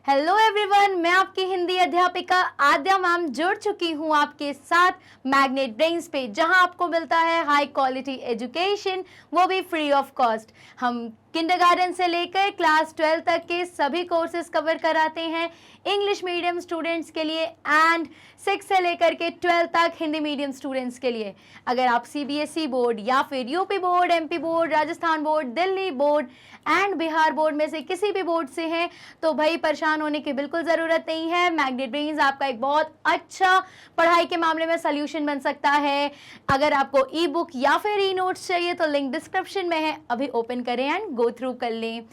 Hello everyone, मैं आपकी हिंदी अध्यापिका आद्या मैम जुड़ चुकी हूँ आपके साथ मैग्नेट ब्रेन्स पे, जहां आपको मिलता है हाई क्वालिटी एजुकेशन, वो भी फ्री ऑफ कॉस्ट। हम किंडरगार्टन से लेकर क्लास 12 तक के सभी कोर्सेज कवर कराते हैं इंग्लिश मीडियम स्टूडेंट्स के लिए एंड 6 से लेकर के 12 तक हिंदी मीडियम स्टूडेंट्स के लिए। अगर आप सीबीएसई बोर्ड या फिर UP board, MP board, Rajasthan board, Delhi board and Bihar board में से किसी भी बोर्ड से हैं तो भाई परेशान होने की बिल्कुल ज़रूरत नहीं है। मैग्नेट ब्रेन्स आपका एक बहुत अच्छा पढ़ाई के मामले में सोल्यूशन बन सकता है। अगर आपको ई बुक या फिर ई नोट्स चाहिए तो लिंक डिस्क्रिप्शन में है, अभी ओपन करें एंड गो थ्रू कर लें।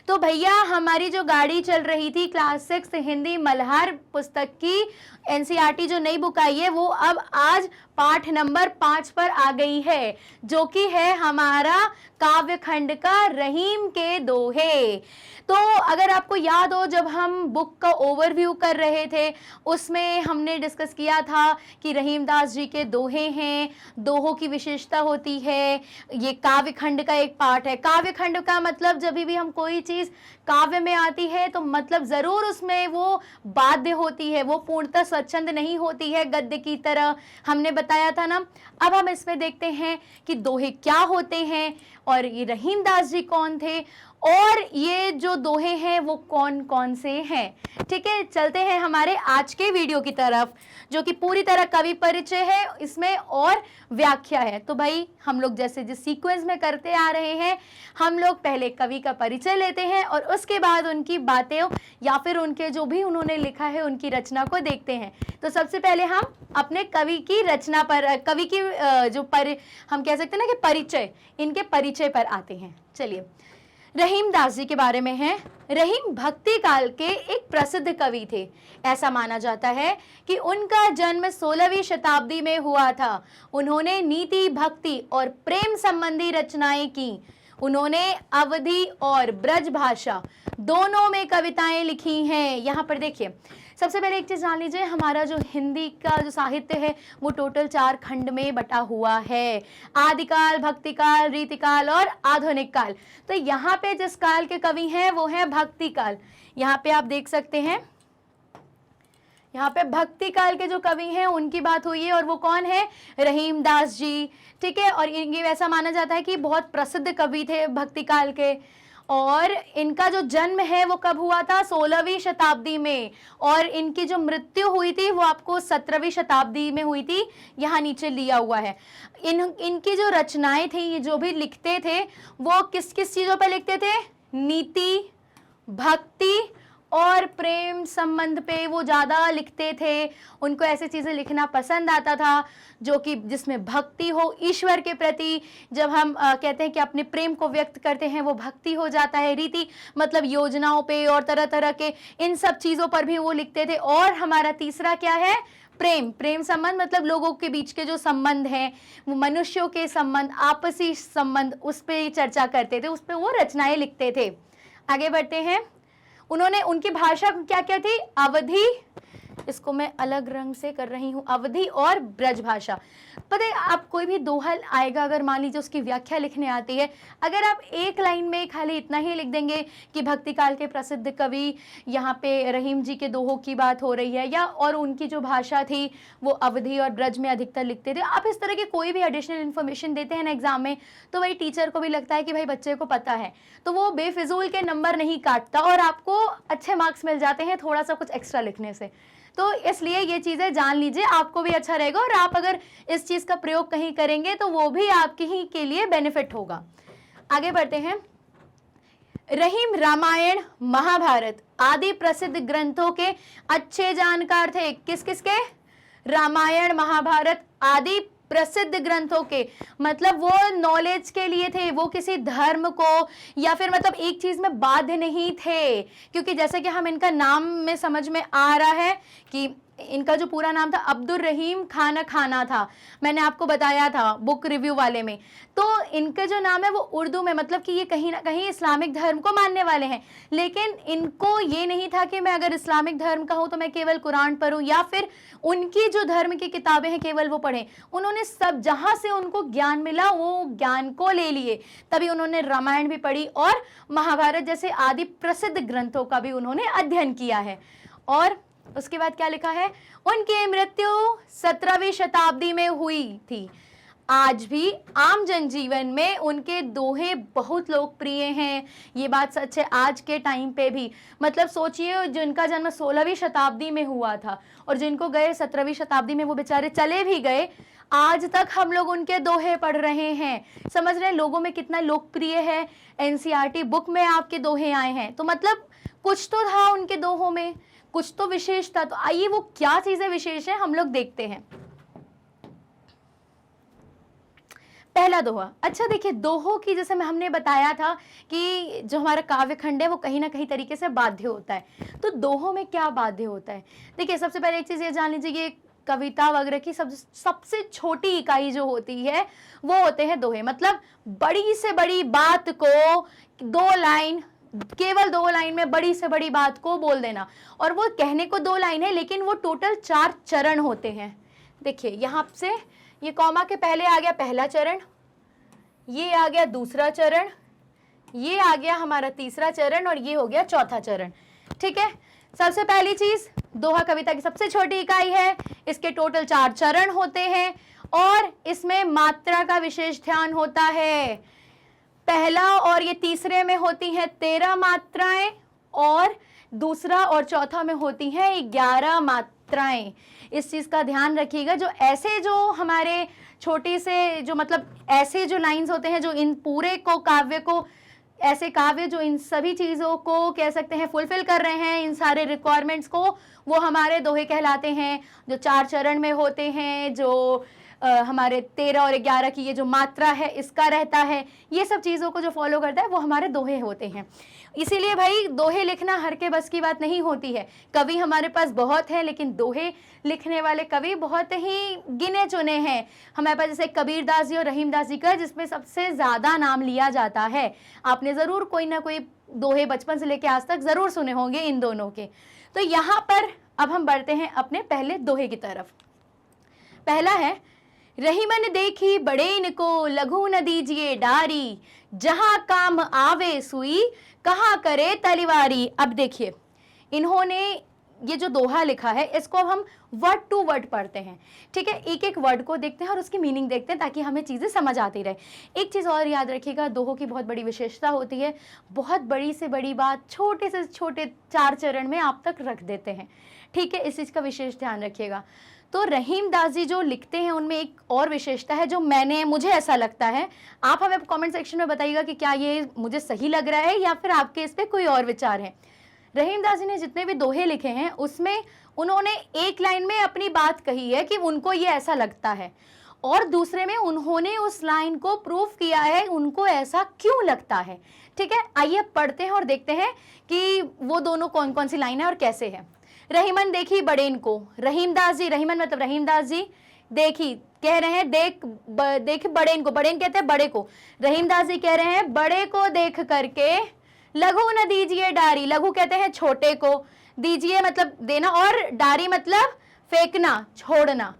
तो भैया हमारी जो गाड़ी चल रही थी क्लास 6 हिंदी मल्हार पुस्तक की एनसीईआरटी जो नई बुक आई है वो अब आज पाठ नंबर 5 पर आ गई है, जो कि है हमारा काव्य खंड का रहीम के दोहे। तो अगर आपको याद हो, जब हम बुक का ओवरव्यू कर रहे थे उसमें हमने डिस्कस किया था कि रहीम दास जी के दोहे हैं, दोहों की विशेषता होती है, ये काव्य खंड का एक पार्ट है। काव्य खंड का मतलब जब भी हम कोई चीज़ काव्य में आती है तो मतलब ज़रूर उसमें वो बाध्य होती है, वो पूर्णतः स्वच्छंद नहीं होती है गद्य की तरह, हमने बताया था ना। अब हम इसमें देखते हैं कि दोहे क्या होते हैं और ये रहीम दास जी कौन थे और ये जो दोहे हैं वो कौन कौन से हैं। ठीक है, चलते हैं हमारे आज के वीडियो की तरफ, जो कि पूरी तरह कवि परिचय है इसमें और व्याख्या है। तो भाई हम लोग जैसे जिस सीक्वेंस में करते आ रहे हैं, हम लोग पहले कवि का परिचय लेते हैं और उसके बाद उनकी बातें या फिर उनके जो भी उन्होंने लिखा है उनकी रचना को देखते हैं। तो सबसे पहले हम अपने कवि की रचना पर, कवि की हम कह सकते हैं ना कि परिचय, इनके परिचय पर आते हैं। चलिए, रहीम दास जी के बारे में है। रहीम भक्ति काल के एक प्रसिद्ध कवि थे। ऐसा माना जाता है कि उनका जन्म 16वीं शताब्दी में हुआ था। उन्होंने नीति, भक्ति और प्रेम संबंधी रचनाएं की। उन्होंने अवधी और ब्रज भाषा दोनों में कविताएं लिखी हैं। यहाँ पर देखिए, सबसे पहले एक चीज़ जान लीजिए, हमारा जो हिंदी का जो साहित्य है वो टोटल 4 खंड में बटा हुआ है, आदिकाल, भक्तिकाल, रीतिकाल और आधुनिक काल। तो यहाँ पे जिस काल के कवि हैं वो है भक्ति काल। यहाँ पे आप देख सकते हैं, यहाँ पे भक्ति काल के जो कवि हैं उनकी बात हुई है और वो कौन है? रहीम दास जी। ठीक है, और ये ऐसा माना जाता है कि बहुत प्रसिद्ध कवि थे भक्ति काल के, और इनका जो जन्म है वो कब हुआ था? 16वीं शताब्दी में, और इनकी जो मृत्यु हुई थी वो आपको 17वीं शताब्दी में हुई थी, यहाँ नीचे लिया हुआ है। इनकी जो रचनाएं थी, ये जो भी लिखते थे वो किस किस चीज़ों पर लिखते थे? नीति, भक्ति और प्रेम संबंध पे वो ज़्यादा लिखते थे। उनको ऐसी चीज़ें लिखना पसंद आता था जो कि जिसमें भक्ति हो ईश्वर के प्रति। जब हम कहते हैं कि अपने प्रेम को व्यक्त करते हैं वो भक्ति हो जाता है। रीति मतलब योजनाओं पे और तरह तरह के इन सब चीज़ों पर भी वो लिखते थे। और हमारा तीसरा क्या है? प्रेम। प्रेम संबंध मतलब लोगों के बीच के जो संबंध हैं, वो मनुष्यों के संबंध, आपसी संबंध, उस पर चर्चा करते थे, उस पर वो रचनाएं लिखते थे। आगे बढ़ते हैं। उन्होंने, उनकी भाषा क्या क्या थी? अवधी, इसको मैं अलग रंग से कर रही हूँ, अवधी और ब्रज भाषा। पता है, आप कोई भी दोहा आएगा, अगर मान लीजिए उसकी व्याख्या लिखने आती है, अगर आप एक लाइन में खाली इतना ही लिख देंगे कि भक्ति काल के प्रसिद्ध कवि, यहाँ पे रहीम जी के दोहों की बात हो रही है, या और उनकी जो भाषा थी वो अवधी और ब्रज में अधिकतर लिखते थे। आप इस तरह की कोई भी एडिशनल इन्फॉर्मेशन देते हैं ना एग्जाम में, तो वही टीचर को भी लगता है कि भाई बच्चे को पता है, तो वो बेफिजूल के नंबर नहीं काटता और आपको अच्छे मार्क्स मिल जाते हैं थोड़ा सा कुछ एक्स्ट्रा लिखने से। तो इसलिए ये चीज़ें जान लीजिए, आपको भी अच्छा रहेगा और आप अगर इस चीज़ का प्रयोग कहीं करेंगे तो वो भी आपके ही के लिए बेनिफिट होगा। आगे बढ़ते हैं। रहीम रामायण, महाभारत आदि प्रसिद्ध ग्रंथों के अच्छे जानकार थे। किस किस के? रामायण, महाभारत आदि प्रसिद्ध ग्रंथों के, मतलब वो नॉलेज के लिए थे, वो किसी धर्म को या फिर मतलब एक चीज में बाध्य नहीं थे। क्योंकि जैसे कि हम इनका नाम में समझ में आ रहा है कि इनका जो पूरा नाम था अब्दुल रहीम खाना था, मैंने आपको बताया था बुक रिव्यू वाले में। तो इनका जो नाम है वो उर्दू में, मतलब कि ये कहीं ना कहीं इस्लामिक धर्म को मानने वाले हैं, लेकिन इनको ये नहीं था कि मैं अगर इस्लामिक धर्म का हूँ तो मैं केवल कुरान पढूं या फिर उनकी जो धर्म की किताबें हैं केवल वो पढ़ें। उन्होंने सब जहाँ से उनको ज्ञान मिला वो ज्ञान को ले लिए, तभी उन्होंने रामायण भी पढ़ी और महाभारत जैसे आदि प्रसिद्ध ग्रंथों का भी उन्होंने अध्ययन किया है। और उसके बाद क्या लिखा है, उनकी मृत्यु 17वीं शताब्दी में हुई थी। आज भी आम जनजीवन में उनके दोहे बहुत लोकप्रिय हैं, ये बात सच है आज के टाइम पे भी। मतलब सोचिए जिनका जन्म 16वीं शताब्दी में हुआ था और जिनको गए 17वीं शताब्दी में, वो बेचारे चले भी गए, आज तक हम लोग उनके दोहे पढ़ रहे हैं। समझ रहे हैं लोगों में कितना लोकप्रिय है। एनसीईआरटी बुक में आपके दोहे आए हैं, तो मतलब कुछ तो था उनके दोहों में, कुछ तो विशेष था। तो आइए वो क्या चीजें विशेष है हम लोग देखते हैं। पहला दोहा, अच्छा देखिए दोहों की जैसे हमने बताया था कि जो हमारा काव्य खंड है वो कहीं ना कहीं तरीके से बाध्य होता है, तो दोहों में क्या बाध्य होता है। देखिए सबसे पहले एक चीज ये जान लीजिए कि कविता वगैरह की सबसे छोटी इकाई जो होती है वो होते हैं दोहे। मतलब बड़ी से बड़ी बात को 2 लाइन, केवल 2 लाइन में बड़ी से बड़ी बात को बोल देना, और वो कहने को 2 लाइन है लेकिन वो टोटल 4 चरण होते हैं। देखिए यहाँ से ये कॉमा के पहले आ गया पहला चरण, ये आ गया दूसरा चरण, ये आ गया हमारा तीसरा चरण और ये हो गया चौथा चरण। ठीक है, सबसे पहली चीज दोहा कविता की सबसे छोटी इकाई है, इसके टोटल 4 चरण होते हैं और इसमें मात्रा का विशेष ध्यान होता है। पहला और ये तीसरे में होती हैं 13 मात्राएं और दूसरा और चौथा में होती हैं 11 मात्राएं। इस चीज का ध्यान रखिएगा। जो ऐसे जो हमारे छोटी से जो मतलब ऐसे जो लाइंस होते हैं जो इन पूरे को काव्य को, ऐसे काव्य जो इन सभी चीजों को कह सकते हैं फुलफिल कर रहे हैं, इन सारे रिक्वायरमेंट्स को, वो हमारे दोहे कहलाते हैं। जो 4 चरण में होते हैं, जो हमारे 13 और 11 की ये जो मात्रा है इसका रहता है, ये सब चीज़ों को जो फॉलो करता है वो हमारे दोहे होते हैं। इसीलिए भाई दोहे लिखना हर के बस की बात नहीं होती है। कवि हमारे पास बहुत है लेकिन दोहे लिखने वाले कवि बहुत ही गिने चुने हैं। हमारे पास जैसे कबीरदास जी और रहीमदास जी का, जिसमें सबसे ज़्यादा नाम लिया जाता है। आपने ज़रूर कोई ना कोई दोहे बचपन से लेकर आज तक ज़रूर सुने होंगे इन दोनों के। तो यहाँ पर अब हम बढ़ते हैं अपने पहले दोहे की तरफ। पहला है, रहीमन देखी बड़ेन को लघु न दीजिए डारी, जहां काम आवे सुई कहाँ करे तलवारी। अब देखिए इन्होंने ये जो दोहा लिखा है इसको अब हम वर्ड टू वर्ड पढ़ते हैं। ठीक है, एक एक वर्ड को देखते हैं और उसकी मीनिंग देखते हैं ताकि हमें चीज़ें समझ आती रहे। एक चीज़ और याद रखिएगा, दोहों की बहुत बड़ी विशेषता होती है, बहुत बड़ी से बड़ी बात छोटे से छोटे 4 चरण में आप तक रख देते हैं। ठीक है, इस चीज़ का विशेष ध्यान रखिएगा। तो रहीमदास जी जो लिखते हैं उनमें एक और विशेषता है जो मुझे ऐसा लगता है, आप हमें कमेंट सेक्शन में बताइएगा कि क्या ये मुझे सही लग रहा है या फिर आपके इस पर कोई और विचार है। रहीमदास जी ने जितने भी दोहे लिखे हैं उसमें उन्होंने एक लाइन में अपनी बात कही है कि उनको ये ऐसा लगता है, और दूसरे में उन्होंने उस लाइन को प्रूफ किया है उनको ऐसा क्यों लगता है। ठीक है, आइए पढ़ते हैं और देखते हैं कि वो दोनों कौन कौन सी लाइन है और कैसे है। रहीमन देखी बड़ेन को, रहीमदास जी, रहीमन मतलब रहीमदास जी, देखी कह रहे हैं देख बड़ेन को, बड़ेन कहते हैं बड़े को, रहीमदास जी कह रहे हैं बड़े को देख करके लघु न दीजिए डारी, लघु कहते हैं छोटे को, दीजिए मतलब देना और डारी मतलब फेंकना छोड़ना।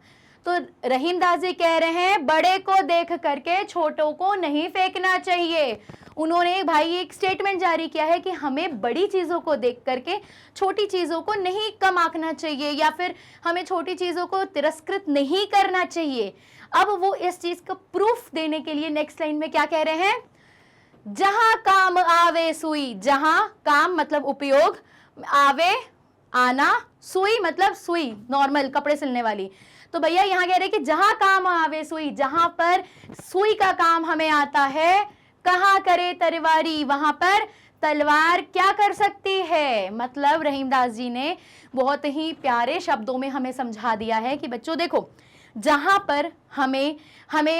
तो रहीमदास जी कह रहे हैं बड़े को देख करके छोटों को नहीं फेंकना चाहिए। उन्होंने भाई एक स्टेटमेंट जारी किया है कि हमें बड़ी चीज़ों को देख करके छोटी चीज़ों को नहीं कम आंकना चाहिए या फिर हमें छोटी चीज़ों को तिरस्कृत नहीं करना चाहिए। अब वो इस चीज़ का प्रूफ देने के लिए नेक्स्ट लाइन में क्या कह रहे हैं, जहां काम आवे सुई, जहां काम मतलब उपयोग, आवे आना, सुई मतलब सुई नॉर्मल कपड़े सिलने वाली। तो भैया यहाँ कह रहे हैं कि जहां काम आवे सुई, जहां पर सुई का काम हमें आता है, कहाँ करे तलवारी, वहां पर तलवार क्या कर सकती है। मतलब रहीमदास जी ने बहुत ही प्यारे शब्दों में हमें समझा दिया है कि बच्चों देखो, जहां पर हमें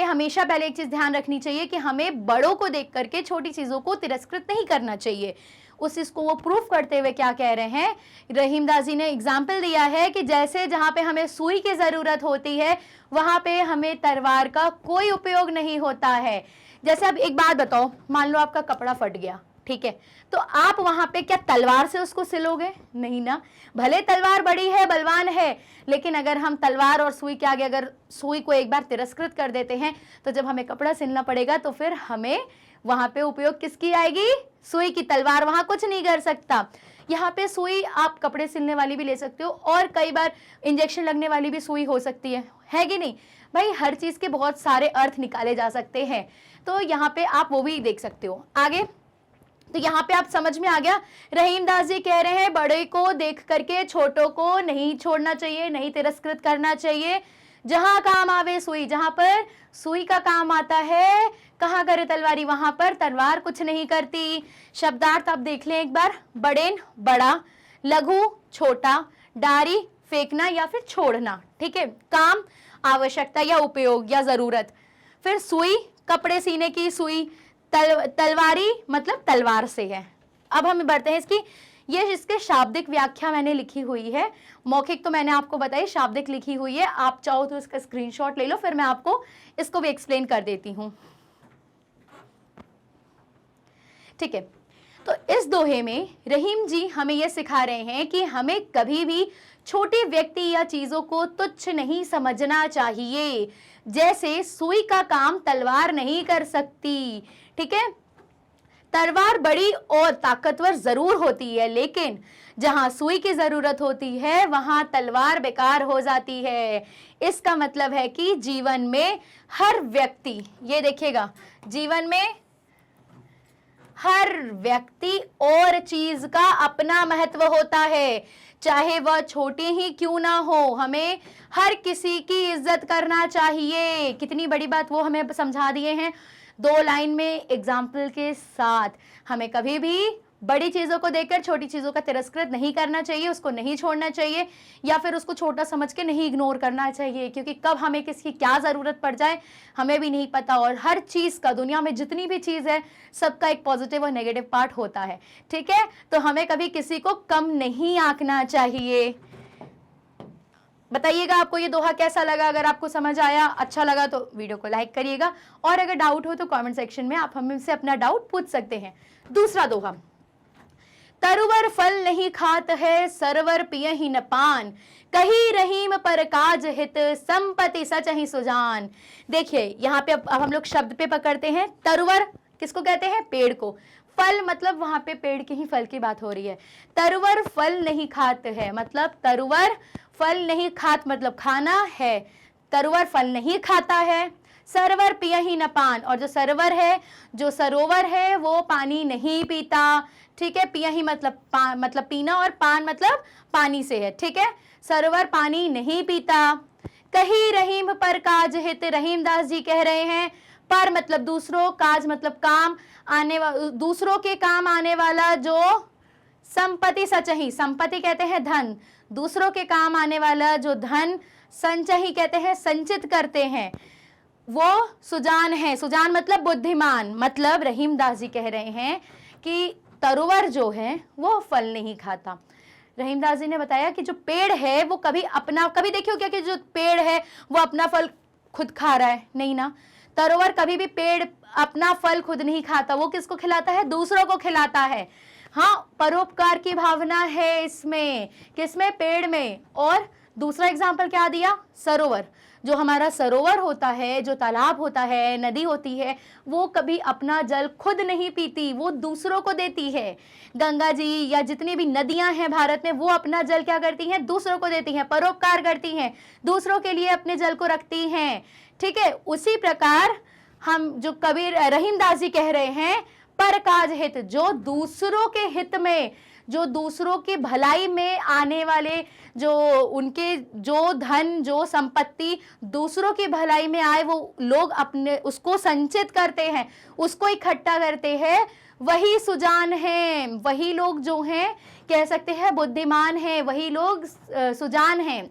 हमेशा पहले एक चीज ध्यान रखनी चाहिए कि हमें बड़ों को देख करके छोटी चीजों को तिरस्कृत नहीं करना चाहिए, उस चीज को वो प्रूफ करते हुए क्या कह रहे हैं, रहीमदास जी ने एग्जाम्पल दिया है कि जैसे जहां पे हमें सुई की जरूरत होती है वहां पे हमें तलवार का कोई उपयोग नहीं होता है। जैसे अब एक बात बताओ, मान लो आपका कपड़ा फट गया, ठीक है, तो आप वहां पे क्या तलवार से उसको सिलोगे? नहीं ना। भले तलवार बड़ी है, बलवान है, लेकिन अगर हम तलवार और सुई के आगे अगर सुई को एक बार तिरस्कृत कर देते हैं तो जब हमें कपड़ा सिलना पड़ेगा तो फिर हमें वहां पे उपयोग किसकी आएगी? सुई की। तलवार वहां कुछ नहीं कर सकता। यहाँ पे सुई आप कपड़े सिलने वाली भी ले सकते हो और कई बार इंजेक्शन लगने वाली भी सुई हो सकती है कि नहीं भाई? हर चीज के बहुत सारे अर्थ निकाले जा सकते हैं, तो यहाँ पे आप वो भी देख सकते हो। आगे तो यहाँ पे आप समझ में आ गया, रहीमदास जी कह रहे हैं बड़े को देख करके छोटों को नहीं छोड़ना चाहिए, नहीं तिरस्कृत करना चाहिए। जहां काम आवे सुई, जहां पर सुई का काम आता है कहाँ करे तलवारी, वहां पर तलवार कुछ नहीं करती। शब्दार्थ आप देख लें एक बार, बड़ेन बड़ा, लघु छोटा, डारी फेंकना या फिर छोड़ना, ठीक है, काम आवश्यकता या उपयोग या जरूरत। फिर सुई कपड़े सीने की सुई, तलवारी मतलब तलवार से है। अब हम बढ़ते हैं इसके शाब्दिक व्याख्या मैंने लिखी हुई है, मौखिक तो मैंने आपको बताई, शाब्दिक लिखी हुई है। आप चाहो तो इसका स्क्रीनशॉट ले लो, फिर मैं आपको इसको भी एक्सप्लेन कर देती हूं, ठीक है। तो इस दोहे में रहीम जी हमें यह सिखा रहे हैं कि हमें कभी भी छोटे व्यक्ति या चीजों को तुच्छ नहीं समझना चाहिए। जैसे सुई का काम तलवार नहीं कर सकती, ठीक है। तलवार बड़ी और ताकतवर जरूर होती है, लेकिन जहां सुई की जरूरत होती है वहां तलवार बेकार हो जाती है। इसका मतलब है कि जीवन में हर व्यक्ति, ये देखिएगा, जीवन में हर व्यक्ति और चीज का अपना महत्व होता है, चाहे वह छोटी ही क्यों ना हो। हमें हर किसी की इज्जत करना चाहिए। कितनी बड़ी बात वो हमें समझा दिए हैं 2 लाइन में एग्जाम्पल के साथ। हमें कभी भी बड़ी चीजों को देखकर छोटी चीजों का तिरस्कृत नहीं करना चाहिए, उसको नहीं छोड़ना चाहिए या फिर उसको छोटा समझ के नहीं इग्नोर करना चाहिए, क्योंकि कब हमें किसकी क्या जरूरत पड़ जाए हमें भी नहीं पता। और हर चीज का, दुनिया में जितनी भी चीज है सबका एक पॉजिटिव और नेगेटिव पार्ट होता है, ठीक है। तो हमें कभी किसी को कम नहीं आंकना चाहिए। बताइएगा आपको ये दोहा कैसा लगा। अगर आपको समझ आया, अच्छा लगा तो वीडियो को लाइक करिएगा, और अगर डाउट हो तो कमेंट सेक्शन में आप हमसे अपना डाउट पूछ सकते हैं। दूसरा दोहा, तरुवर फल नहीं खात है, सरवर पियहि न पान, कही रहीम पर काज हित, संपत्ति सच ही सुजान। देखिए यहाँ पे अब हम लोग शब्द पे पकड़ते हैं। तरुवर किसको कहते हैं? पेड़ को। फल मतलब वहां पे पेड़ के ही फल की बात हो रही है। तरुवर फल नहीं खात है मतलब तरुवर फल नहीं खात मतलब खाना है, तरुवर फल नहीं खाता है। सरवर पियहि न पान, और जो सरवर है, जो सरोवर है, वो पानी नहीं पीता, ठीक है। पियहि मतलब पीना, और पान मतलब पानी से है, ठीक है। सरोवर पानी नहीं पीता। कही रहीम पर काज हित, रहीमदास जी कह रहे हैं पर मतलब दूसरों, काज मतलब काम, दूसरों के काम आने वाला जो संपत्ति सचही, संपत्ति कहते हैं धन, दूसरों के काम आने वाला जो धन संचही कहते हैं संचित करते हैं, वो सुजान है। सुजान मतलब बुद्धिमान। मतलब रहीमदास जी कह रहे हैं कि तरुवर जो है वो फल नहीं खाता। रहीमदास जी ने बताया कि जो पेड़ है वो कभी देखियो क्या कि जो पेड़ है वो अपना फल खुद खा रहा है? नहीं ना। तरोवर कभी भी पेड़ अपना फल खुद नहीं खाता, वो किसको खिलाता है? दूसरों को खिलाता है। हाँ, परोपकार की भावना है इसमें, किसमें? पेड़ में। और दूसरा एग्जाम्पल क्या दिया? सरोवर। जो हमारा सरोवर होता है, जो तालाब होता है, नदी होती है, वो कभी अपना जल खुद नहीं पीती, वो दूसरों को देती है। गंगा जी या जितनी भी नदियां हैं भारत में, वो अपना जल क्या करती हैं? दूसरों को देती हैं, परोपकार करती हैं, दूसरों के लिए अपने जल को रखती हैं, ठीक है। उसी प्रकार हम जो कबीर रहीमदास जी कह रहे हैं पर काज हित, जो दूसरों के हित में, जो दूसरों की भलाई में आने वाले, जो उनके जो धन, जो संपत्ति दूसरों की भलाई में आए, वो लोग अपने उसको संचित करते हैं, उसको इकट्ठा करते हैं, वही सुजान हैं। वही लोग जो हैं कह सकते हैं बुद्धिमान हैं, वही लोग सुजान हैं।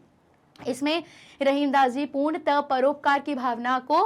इसमें रहीमदास जी पूर्णतः परोपकार की भावना को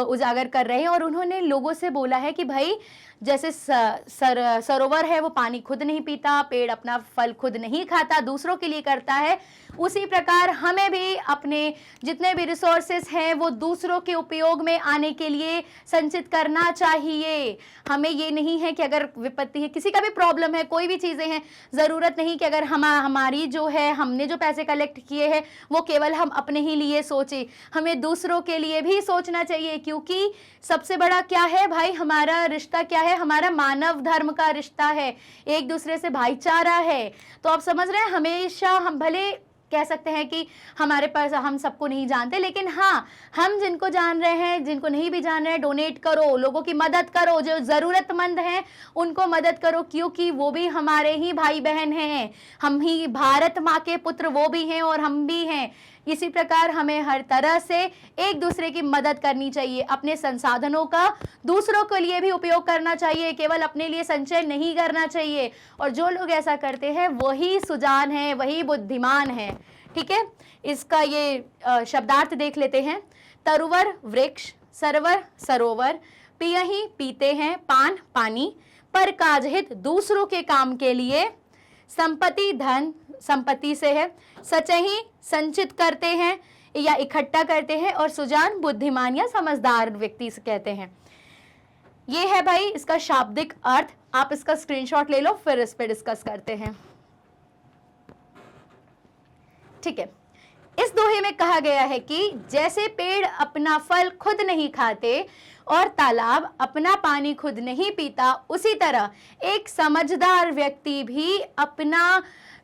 उजागर कर रहे हैं, और उन्होंने लोगों से बोला है कि भाई जैसे सरोवर है वो पानी खुद नहीं पीता, पेड़ अपना फल खुद नहीं खाता, दूसरों के लिए करता है, उसी प्रकार हमें भी अपने जितने भी रिसोर्सेस हैं वो दूसरों के उपयोग में आने के लिए संचित करना चाहिए। हमें ये नहीं है कि अगर विपत्ति है, किसी का भी प्रॉब्लम है, कोई भी चीज़ें हैं, ज़रूरत नहीं कि अगर हमारी जो है, हमने जो पैसे कलेक्ट किए हैं वो केवल हम अपने ही लिए सोचे, हमें दूसरों के लिए भी सोचना चाहिए। क्योंकि सबसे बड़ा क्या है भाई, हमारा रिश्ता क्या है, हमारा मानव धर्म का रिश्ता है, एक दूसरे से भाईचारा है। तो आप समझ रहे हैं, हमेशा हम भले कह सकते हैं कि हमारे पास हम सबको नहीं जानते, लेकिन हाँ, हम जिनको जान रहे हैं, जिनको नहीं भी जान रहे हैं, डोनेट करो, लोगों की मदद करो, जो ज़रूरतमंद हैं उनको मदद करो, क्योंकि वो भी हमारे ही भाई बहन हैं, हम ही भारत माँ के पुत्र वो भी हैं और हम भी हैं। इसी प्रकार हमें हर तरह से एक दूसरे की मदद करनी चाहिए, अपने संसाधनों का दूसरों के लिए भी उपयोग करना चाहिए, केवल अपने लिए संचय नहीं करना चाहिए। और जो लोग ऐसा करते हैं वही सुजान है, वही बुद्धिमान है। ठीक है, इसका ये शब्दार्थ देख लेते हैं। तरुवर वृक्ष, सरवर सरोवर, पियहि पीते हैं, पान पानी, पर काजहित दूसरों के काम के लिए, संपत्ति धन संपत्ति से है, सचही संचित करते हैं या इकट्ठा करते हैं, और सुजान बुद्धिमान या समझदार व्यक्ति से कहते हैं। ये है भाई इसका शाब्दिक अर्थ। आप इसका स्क्रीनशॉट ले लो, फिर इस पे डिस्कस करते हैं। ठीक है, इस दोहे में कहा गया है कि जैसे पेड़ अपना फल खुद नहीं खाते और तालाब अपना पानी खुद नहीं पीता, उसी तरह एक समझदार व्यक्ति भी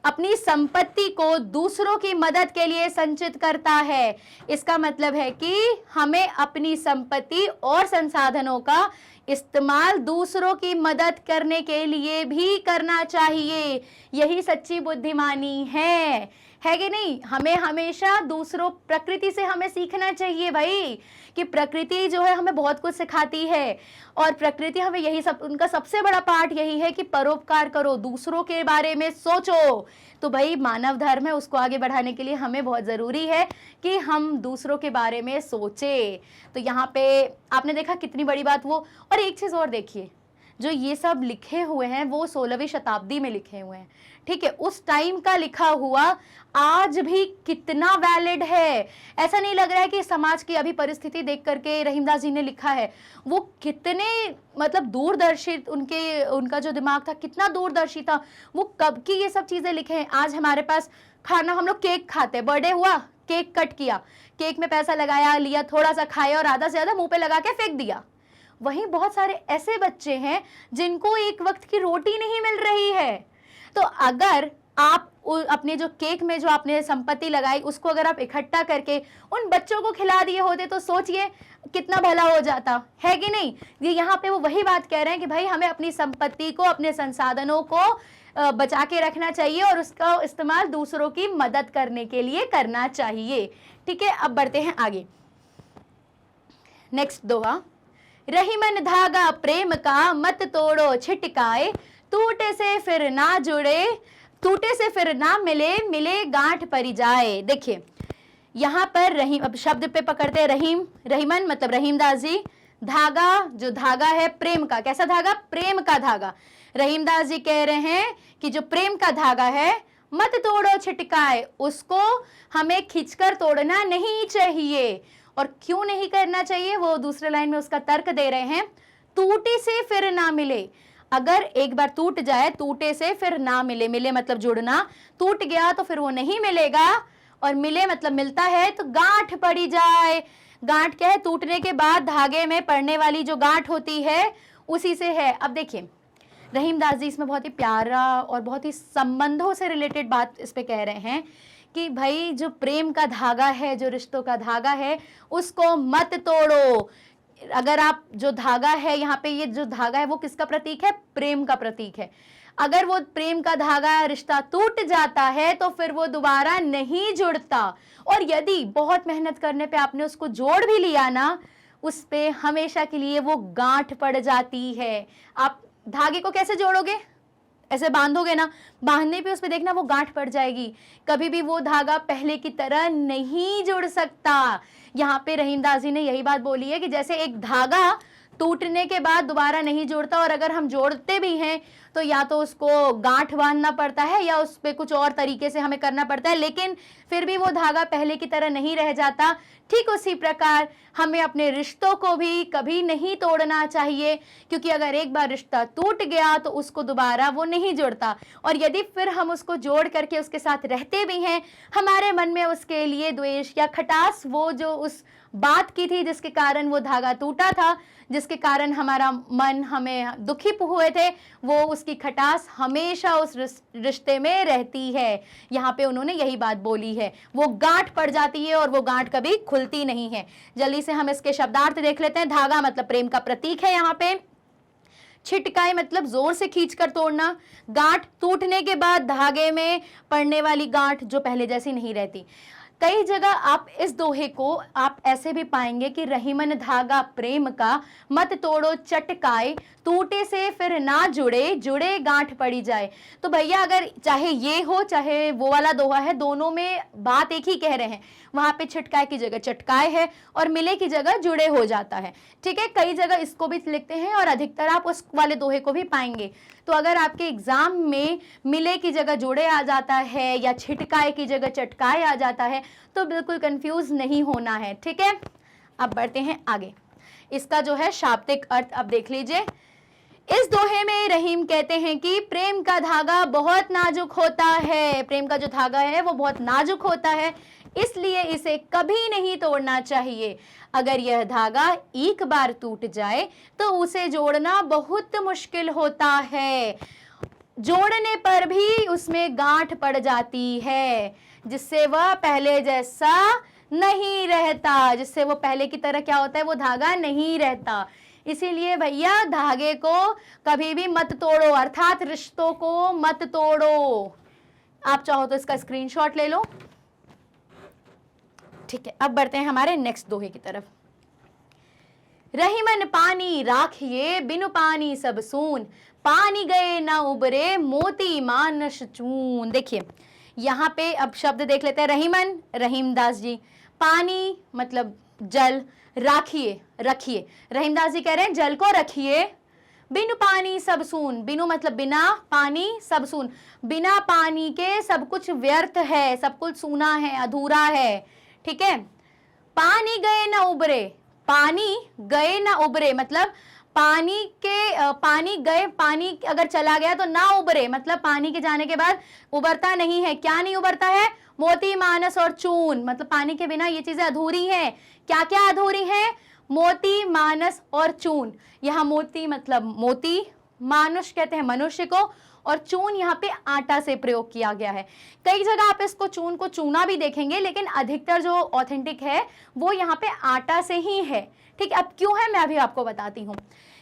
अपनी संपत्ति को दूसरों की मदद के लिए संचित करता है। इसका मतलब है कि हमें अपनी संपत्ति और संसाधनों का इस्तेमाल दूसरों की मदद करने के लिए भी करना चाहिए। यही सच्ची बुद्धिमानी है कि नहीं? हमें हमेशा दूसरों, प्रकृति से हमें सीखना चाहिए भाई, कि प्रकृति जो है हमें बहुत कुछ सिखाती है, और प्रकृति हमें यही सब, उनका सबसे बड़ा पार्ट यही है कि परोपकार करो, दूसरों के बारे में सोचो। तो भाई मानव धर्म है, उसको आगे बढ़ाने के लिए हमें बहुत ज़रूरी है कि हम दूसरों के बारे में सोचें। तो यहाँ पे आपने देखा कितनी बड़ी बात वो। और एक चीज़ और देखिए, जो ये सब लिखे हुए हैं वो 16वीं शताब्दी में लिखे हुए हैं। ठीक है, उस टाइम का लिखा हुआ आज भी कितना वैलिड है। ऐसा नहीं लग रहा है कि समाज की अभी परिस्थिति देख करके रहीमदास जी ने लिखा है। वो कितने मतलब दूरदर्शी, उनका जो दिमाग था कितना दूरदर्शी था। वो कब की ये सब चीज़ें लिखे हैं। आज हमारे पास खाना, हम लोग केक खाते, बर्थडे हुआ, केक कट किया, केक में पैसा लगाया, लिया, थोड़ा सा खाया और आधा से ज़्यादा मुँह पे लगा के फेंक दिया। वहीं बहुत सारे ऐसे बच्चे हैं जिनको एक वक्त की रोटी नहीं मिल रही है। तो अगर आप अपने जो केक में जो आपने संपत्ति लगाई उसको अगर आप इकट्ठा करके उन बच्चों को खिला दिए होते तो सोचिए कितना भला हो जाता है कि नहीं। ये यहाँ पे वो वही बात कह रहे हैं कि भाई हमें अपनी संपत्ति को, अपने संसाधनों को बचा के रखना चाहिए और उसका इस्तेमाल दूसरों की मदद करने के लिए करना चाहिए। ठीक है, अब बढ़ते हैं आगे। नेक्स्ट दोहा, रहीमन धागा प्रेम का, मत तोड़ो छिटकाए, टूटे से फिर ना जुड़े, टूटे से फिर ना मिले, मिले गांठ परी जाए। देखिए यहाँ पर रहीम, अब शब्द पे पकड़ते रहीम, रहीमन मतलब रहीमदास जी, धागा, जो धागा है प्रेम का, कैसा धागा? प्रेम का धागा। रहीमदास जी कह रहे हैं कि जो प्रेम का धागा है, मत तोड़ो छिटकाए, उसको हमें खींचकर तोड़ना नहीं चाहिए। और क्यों नहीं करना चाहिए वो दूसरे लाइन में उसका तर्क दे रहे हैं, टूटे से फिर ना मिले। अगर एक बार टूट जाए, टूटे से फिर ना मिले, मिले मतलब जुड़ना, टूट गया तो फिर वो नहीं मिलेगा, और मिले मतलब मिलता है तो गांठ पड़ी जाए। गांठ क्या है? टूटने के बाद धागे में पड़ने वाली जो गांठ होती है उसी से है। अब देखिए रहीमदास जी इसमें बहुत ही प्यारा और बहुत ही संबंधों से रिलेटेड बात इस पे कह रहे हैं कि भाई जो प्रेम का धागा है, जो रिश्तों का धागा है, उसको मत तोड़ो। अगर आप जो धागा है यहाँ पे, ये जो धागा है वो किसका प्रतीक है? प्रेम का प्रतीक है। अगर वो प्रेम का धागा, रिश्ता टूट जाता है तो फिर वो दोबारा नहीं जुड़ता, और यदि बहुत मेहनत करने पे आपने उसको जोड़ भी लिया ना, उस पे हमेशा के लिए वो गांठ पड़ जाती है। आप धागे को कैसे जोड़ोगे? ऐसे बांधोगे ना, बांधने पे उस पे देखना वो गांठ पड़ जाएगी, कभी भी वो धागा पहले की तरह नहीं जुड़ सकता। यहाँ पे रहीमदास जी ने यही बात बोली है कि जैसे एक धागा टूटने के बाद दोबारा नहीं जोड़ता, और अगर हम जोड़ते भी हैं तो या तो उसको गांठ बांधना पड़ता है या उस पर कुछ और तरीके से हमें करना पड़ता है, लेकिन फिर भी वो धागा पहले की तरह नहीं रह जाता। ठीक उसी प्रकार हमें अपने रिश्तों को भी कभी नहीं तोड़ना चाहिए, क्योंकि अगर एक बार रिश्ता टूट गया तो उसको दोबारा वो नहीं जोड़ता, और यदि फिर हम उसको जोड़ करके उसके साथ रहते भी हैं, हमारे मन में उसके लिए द्वेष या खटास, वो जो उस बात की थी जिसके कारण वो धागा टूटा था, जिसके कारण हमारा मन हमें दुखी हुए थे, वो उसकी खटास हमेशा उस रिश्ते में रहती है। यहाँ पे उन्होंने यही बात बोली है, वो गांठ पड़ जाती है और वो गांठ कभी खुलती नहीं है। जल्दी से हम इसके शब्दार्थ देख लेते हैं। धागा मतलब प्रेम का प्रतीक है यहाँ पे। छिटकाए मतलब जोर से खींचकर तोड़ना। गांठ टूटने के बाद धागे में पड़ने वाली गांठ जो पहले जैसी नहीं रहती। कई जगह आप इस दोहे को आप ऐसे भी पाएंगे कि रहीमन धागा प्रेम का, मत तोड़ो चटकाए, टूटे से फिर ना जुड़े, जुड़े गांठ पड़ी जाए। तो भैया अगर चाहे ये हो चाहे वो वाला दोहा है, दोनों में बात एक ही कह रहे हैं। वहां पे छिटकाए की जगह चटकाए है और मिले की जगह जुड़े हो जाता है। ठीक है, कई जगह इसको भी लिखते हैं और अधिकतर आप उस वाले दोहे को भी पाएंगे। तो अगर आपके एग्जाम में मिले की जगह जुड़े आ जाता है या छिटकाए की जगह चटकाए आ जाता है तो बिल्कुल कंफ्यूज नहीं होना है। ठीक है, अब बढ़ते हैं आगे। इसका जो है शाब्दिक अर्थ अब देख लीजिए। इस दोहे में रहीम कहते हैं कि प्रेम का धागा बहुत नाजुक होता है। प्रेम का जो धागा है वो बहुत नाजुक होता है, इसलिए इसे कभी नहीं तोड़ना चाहिए। अगर यह धागा एक बार टूट जाए तो उसे जोड़ना बहुत मुश्किल होता है। जोड़ने पर भी उसमें गांठ पड़ जाती है, जिससे वह पहले जैसा नहीं रहता, जिससे वो पहले की तरह क्या होता है, वो धागा नहीं रहता। इसीलिए भैया धागे को कभी भी मत तोड़ो, अर्थात रिश्तों को मत तोड़ो। आप चाहो तो इसका स्क्रीनशॉट ले लो। ठीक है, अब बढ़ते हैं हमारे नेक्स्ट दोहे की तरफ। रहीमन पानी राखिए, बिनु पानी सब सून, पानी गए ना उबरे, मोती मानस चून। देखिए यहाँ पे अब शब्द देख लेते हैं। रहीमन, रहीमदास जी। पानी मतलब जल, राखिए रखिए। रहीमदास जी कह रहे हैं जल को रखिए। बिनु पानी सब सून, बिनु मतलब बिना, पानी सब सून, बिना पानी के सब कुछ व्यर्थ है, सब कुछ सूना है, अधूरा है। ठीक है, पानी गए ना उबरे, पानी गए ना उबरे मतलब पानी के पानी गए, पानी अगर चला गया तो ना उबरे मतलब पानी के जाने के बाद उबरता नहीं है। क्या नहीं उबरता है? मोती मानस और चून, मतलब पानी के बिना ये चीजें अधूरी हैं। क्या क्या अधूरी हैं? मोती मानस और चून। यहाँ मोती मतलब मोती, मानुष कहते हैं मनुष्य को, और चून यहाँ पे आटा से प्रयोग किया गया है। कई जगह आप इसको चून को चूना भी देखेंगे, लेकिन अधिकतर जो ऑथेंटिक है वो यहाँ पे आटा से ही है। ठीक है, अब क्यों है मैं अभी आपको बताती हूँ।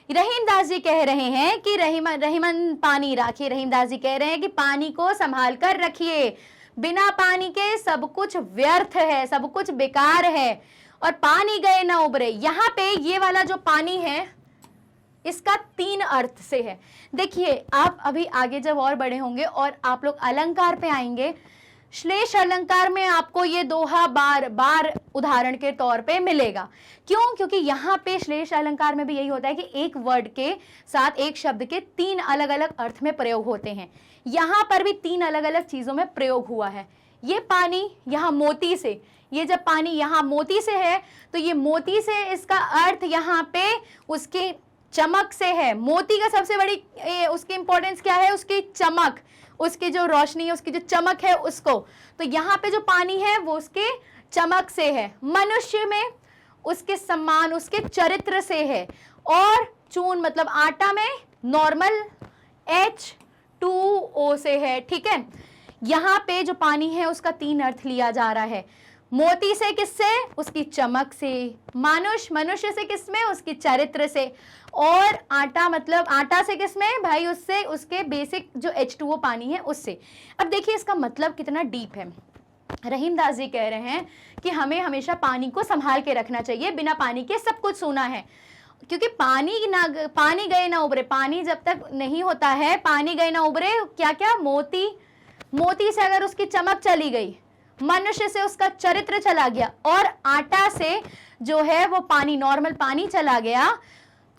रहीमदास जी कह रहे हैं कि रहीमन पानी राखिए। रहीमदास जी कह रहे हैं कि पानी को संभाल कर रखिए, बिना पानी के सब कुछ व्यर्थ है, सब कुछ बेकार है, और पानी गए ना उबरे। यहाँ पे ये वाला जो पानी है इसका 3 अर्थ से है। देखिए आप अभी आगे जब और बड़े होंगे और आप लोग अलंकार पे आएंगे, श्लेष अलंकार में आपको ये दोहा बार बार उदाहरण के तौर पे मिलेगा। क्यों? क्योंकि यहाँ पे श्लेष अलंकार में भी यही होता है कि एक वर्ड के साथ एक शब्द के 3 अलग अलग अर्थ में प्रयोग होते हैं। यहाँ पर भी 3 अलग अलग चीजों में प्रयोग हुआ है। ये पानी यहाँ मोती से, ये जब पानी यहाँ मोती से है तो ये मोती से इसका अर्थ यहाँ पे उसकी चमक से है। मोती का सबसे बड़ी उसकी इंपॉर्टेंस क्या है? उसकी चमक, उसकी जो रोशनी है, उसकी जो चमक है उसको। तो यहाँ पे जो पानी है वो उसके चमक से है। मनुष्य में उसके सम्मान, उसके चरित्र से है। और चून मतलब आटा में नॉर्मल H2O से है। ठीक है, यहाँ पे जो पानी है उसका 3 अर्थ लिया जा रहा है। मोती से किससे? उसकी चमक से। मनुष्य से किसमें? उसकी चरित्र से। और आटा मतलब आटा से किसमें भाई? उससे, उसके बेसिक जो H2O पानी है उससे। अब देखिए इसका मतलब कितना डीप है। रहीमदास जी कह रहे हैं कि हमें हमेशा पानी को संभाल के रखना चाहिए, बिना पानी के सब कुछ सूना है। क्योंकि पानी गए ना उबरे, पानी जब तक नहीं होता है, पानी गए ना उबरे, क्या क्या? मोती से अगर उसकी चमक चली गई, मनुष्य से उसका चरित्र चला गया, और आटा से जो है वो पानी, नॉर्मल पानी चला गया,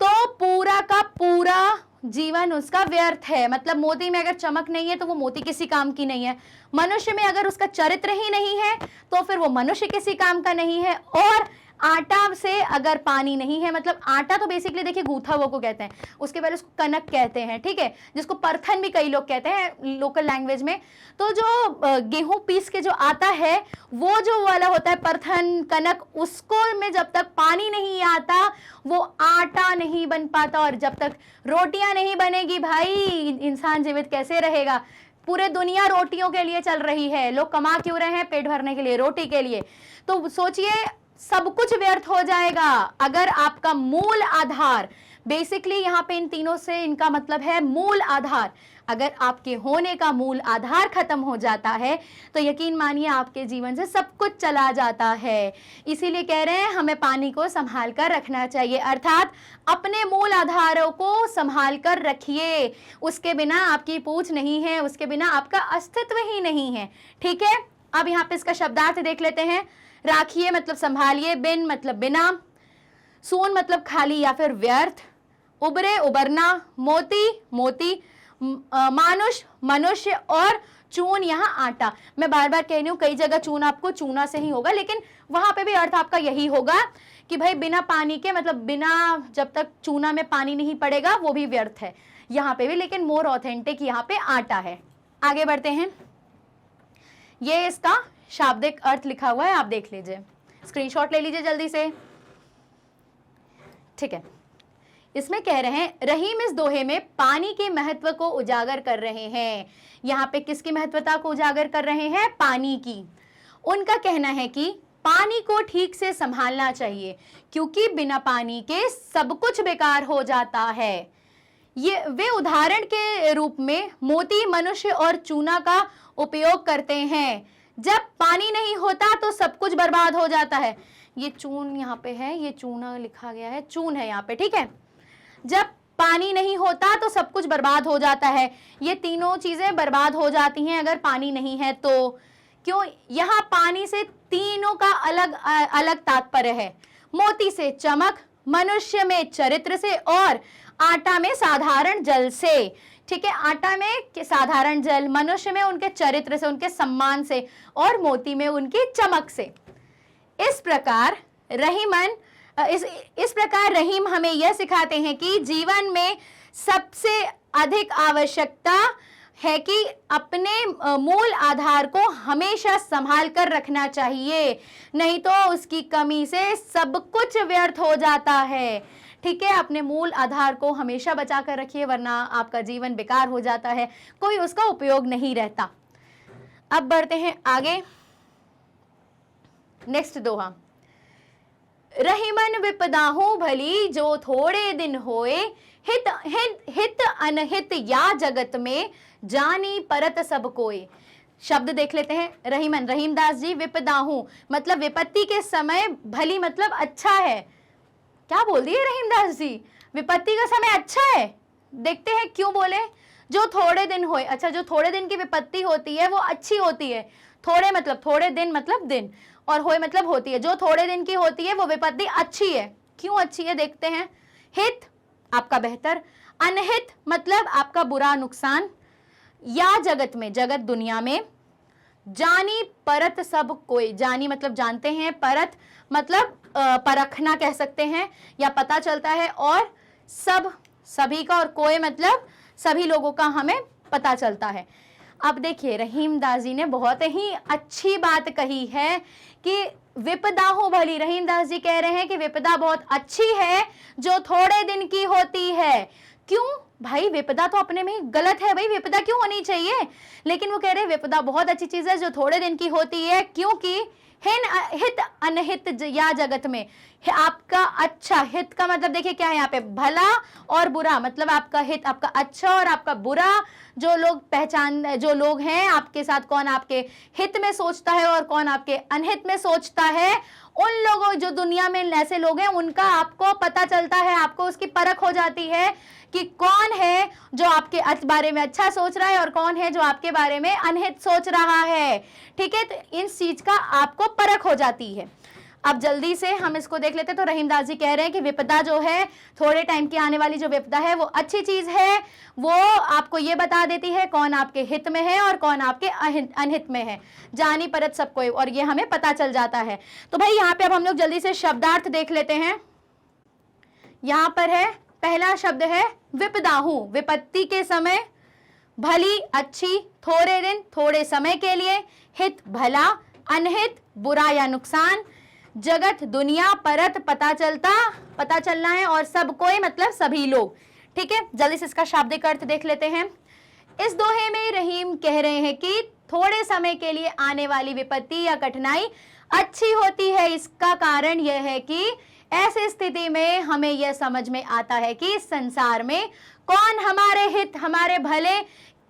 तो पूरा का पूरा जीवन उसका व्यर्थ है। मतलब मोती में अगर चमक नहीं है तो वो मोती किसी काम की नहीं है। मनुष्य में अगर उसका चरित्र ही नहीं है तो फिर वो मनुष्य किसी काम का नहीं है। और आटा से अगर पानी नहीं है, मतलब आटा तो बेसिकली देखिए गूथा हुआ को कहते हैं, उसके पहले उसको कनक कहते हैं, ठीक है, जिसको परथन भी कई लोग कहते हैं लोकल लैंग्वेज में। तो जो गेहूं पीस के जो आता है वो जो वाला होता है परथन कनक, उसको में जब तक पानी नहीं आता वो आटा नहीं बन पाता। और जब तक रोटियां नहीं बनेगी भाई, इंसान जीवित कैसे रहेगा। पूरे दुनिया रोटियों के लिए चल रही है, लोग कमा क्यों रहे हैं? पेट भरने के लिए, रोटी के लिए। तो सोचिए सब कुछ व्यर्थ हो जाएगा अगर आपका मूल आधार, बेसिकली यहाँ पे इन तीनों से इनका मतलब है मूल आधार, अगर आपके होने का मूल आधार खत्म हो जाता है तो यकीन मानिए आपके जीवन से सब कुछ चला जाता है। इसीलिए कह रहे हैं हमें पानी को संभाल कर रखना चाहिए, अर्थात अपने मूल आधारों को संभाल कर रखिए। उसके बिना आपकी पूछ नहीं है, उसके बिना आपका अस्तित्व ही नहीं है। ठीक है, अब यहाँ पे इसका शब्दार्थ देख लेते हैं। राखिए मतलब संभालिए, बिन मतलब बिना, सून मतलब खाली या फिर व्यर्थ, उबरे उबरना, मोती मोती, मानुष मनुष्य, और चून यहाँ आटा। मैं बार बार कह रही हूँ कई जगह चून आपको चूना से ही होगा, लेकिन वहां पे भी अर्थ आपका यही होगा कि भाई बिना पानी के, मतलब बिना, जब तक चूना में पानी नहीं पड़ेगा वो भी व्यर्थ है यहाँ पे भी, लेकिन मोर ऑथेंटिक यहाँ पे आटा है। आगे बढ़ते हैं, ये इसका शाब्दिक अर्थ लिखा हुआ है, आप देख लीजिए, स्क्रीनशॉट ले लीजिए जल्दी से। ठीक है, इसमें कह रहे हैं रहीम इस दोहे में पानी के महत्व को उजागर कर रहे हैं। यहाँ पे किसकी महत्वता को उजागर कर रहे हैं? पानी की। उनका कहना है कि पानी को ठीक से संभालना चाहिए क्योंकि बिना पानी के सब कुछ बेकार हो जाता है। ये वे उदाहरण के रूप में मोती, मनुष्य और चूना का उपयोग करते हैं। जब पानी नहीं होता तो सब कुछ बर्बाद हो जाता है। ये चून यहाँ पे है, ये चूना लिखा गया है, चून है यहाँ पे, ठीक है। जब पानी नहीं होता तो सब कुछ बर्बाद हो जाता है। ये तीनों चीजें बर्बाद हो जाती हैं अगर पानी नहीं है तो। क्यों? यहाँ पानी से तीनों का अलग अलग तात्पर्य है। मोती से चमक, मनुष्य में चरित्र से, और आटा में साधारण जल से। ठीक है, आटा में साधारण जल, मनुष्य में उनके चरित्र से, उनके सम्मान से, और मोती में उनकी चमक से। इस प्रकार रहीम हमें यह सिखाते हैं कि जीवन में सबसे अधिक आवश्यकता है कि अपने मूल आधार को हमेशा संभाल कर रखना चाहिए, नहीं तो उसकी कमी से सब कुछ व्यर्थ हो जाता है। ठीक है, अपने मूल आधार को हमेशा बचा कर रखिए, वरना आपका जीवन बेकार हो जाता है, कोई उसका उपयोग नहीं रहता। अब बढ़ते हैं आगे, नेक्स्ट दोहा। रहीमन विपदाहु भली जो थोड़े दिन होए, हित हित हित अनहित या जगत में जानी परत सब कोई। शब्द देख लेते हैं। रहीमन, रहीमदास जी, विपदाहु मतलब विपत्ति के समय, भली मतलब अच्छा है। क्या बोल दिए रहीमदास जी? विपत्ति का समय अच्छा है। देखते हैं क्यों बोले। जो थोड़े दिन होए, अच्छा, जो थोड़े दिन की विपत्ति होती है वो अच्छी होती है। थोड़े मतलब थोड़े दिन मतलब दिन, और होए मतलब होती है। जो थोड़े दिन की होती है वो विपत्ति अच्छी है। क्यों अच्छी है देखते हैं। हित आपका बेहतर, अनहित मतलब आपका बुरा, नुकसान, या जगत में, जगत दुनिया में, जानी परत सब कोई। जानी मतलब जानते हैं, परत मतलब परखना कह सकते हैं या पता चलता है, और सब सभी का, और कोई मतलब सभी लोगों का हमें पता चलता है। अब देखिए रहीमदास जी ने बहुत ही अच्छी बात कही है कि विपदा हो भली। रहीमदास जी कह रहे हैं कि विपदा बहुत अच्छी है जो थोड़े दिन की होती है। क्यों भाई? विपदा तो अपने में ही गलत है भाई, विपदा क्यों होनी चाहिए? लेकिन वो कह रहे हैं विपदा बहुत अच्छी चीज है जो थोड़े दिन की होती है, क्योंकि हित अनहित या जगत में आपका अच्छा, हित का मतलब देखिए क्या है यहाँ पे, भला और बुरा, मतलब आपका हित आपका अच्छा और आपका बुरा। जो लोग हैं आपके साथ, कौन आपके हित में सोचता है और कौन आपके अनहित में सोचता है, उन लोगों, जो दुनिया में ऐसे लोग हैं उनका आपको पता चलता है, आपको उसकी परख हो जाती है कि कौन है जो आपके बारे में अच्छा सोच रहा है और कौन है जो आपके बारे में अनहित सोच रहा है। ठीक है, तो इन चीज का आपको परख हो जाती है। अब जल्दी से हम इसको देख लेते हैं। तो रहीमदास जी कह रहे हैं कि विपदा जो है, थोड़े टाइम की आने वाली जो विपदा है वो अच्छी चीज है, वो आपको ये बता देती है कौन आपके हित में है और कौन आपके अनहित में है। जानी परत सबको, और ये हमें पता चल जाता है। तो भाई यहाँ पे अब हम लोग जल्दी से शब्दार्थ देख लेते हैं। यहाँ पर है, पहला शब्द है विपदाहु, विपत्ति के समय, भली अच्छी, थोड़े दिन थोड़े समय के लिए, हित भला, अनहित बुरा या नुकसान, जगत दुनिया, परत पता चलना है, और सब कोई मतलब सभी लोग। ठीक है, जल्दी से इसका शाब्दिक अर्थ देख लेते हैं। इस दोहे में रहीम कह रहे हैं कि थोड़े समय के लिए आने वाली विपत्ति या कठिनाई अच्छी होती है। इसका कारण यह है कि ऐसी स्थिति में हमें यह समझ में आता है कि इस संसार में कौन हमारे हित, हमारे भले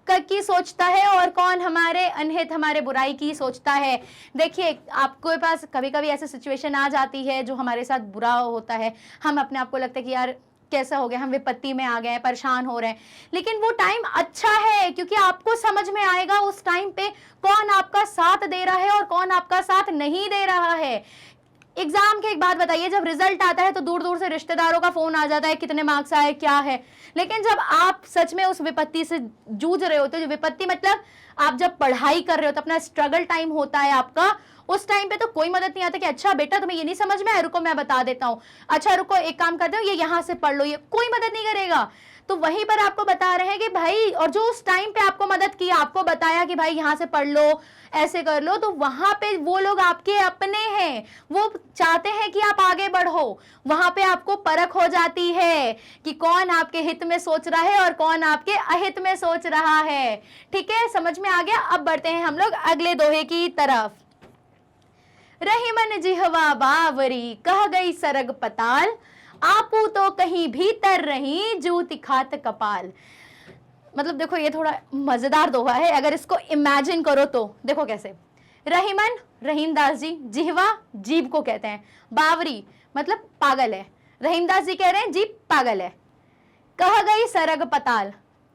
की सोचता है और कौन हमारे अनहित, हमारे बुराई की सोचता है। देखिए, आपके पास कभी कभी ऐसी सिचुएशन आ जाती है जो हमारे साथ बुरा होता है, हम अपने आप को लगता है कि यार कैसा हो गया, हम विपत्ति में आ गए, परेशान हो रहे हैं, लेकिन वो टाइम अच्छा है क्योंकि आपको समझ में आएगा उस टाइम पे कौन आपका साथ दे रहा है और कौन आपका साथ नहीं दे रहा है। एग्जाम के एक बात बताइए, जब रिजल्ट आता है तो दूर दूर से रिश्तेदारों का फोन आ जाता है, कितने मार्क्स आए, क्या है, लेकिन जब आप सच में उस विपत्ति से जूझ रहे होते हो, जो विपत्ति मतलब आप जब पढ़ाई कर रहे हो तो अपना स्ट्रगल टाइम होता है आपका, उस टाइम पे तो कोई मदद नहीं आता कि अच्छा बेटा तुम्हें ये नहीं समझ में आया, रुको मैं बता देता हूँ, अच्छा रुको एक काम करते हो, ये यहाँ से पढ़ लो, ये कोई मदद नहीं करेगा। तो वहीं पर आपको बता रहे हैं कि भाई, और जो उस टाइम पे आपको मदद किया, आपको बताया कि भाई यहाँ से पढ़ लो, ऐसे कर लो, तो वहां पे वो लोग आपके अपने हैं, वो चाहते हैं कि आप आगे बढ़ो। वहां पे आपको परख हो जाती है कि कौन आपके हित में सोच रहा है और कौन आपके अहित में सोच रहा है। ठीक है, समझ में आ गया। अब बढ़ते हैं हम लोग अगले दोहे की तरफ। रही मन जिहवा बावरी, कह गई सरग पताल, आपू तो कहीं भीतर रही, जूती खात कपाल। मतलब देखो, ये थोड़ा मजेदार दोहा है, अगर इसको इमेजिन करो तो देखो कैसे। रहीमन, रहीमदास जी, जिहवा जीभ को कहते हैं, बावरी मतलब पागल है, रहीमदास जी कह रहे हैं जीभ पागल है। कह गई सरग पताल,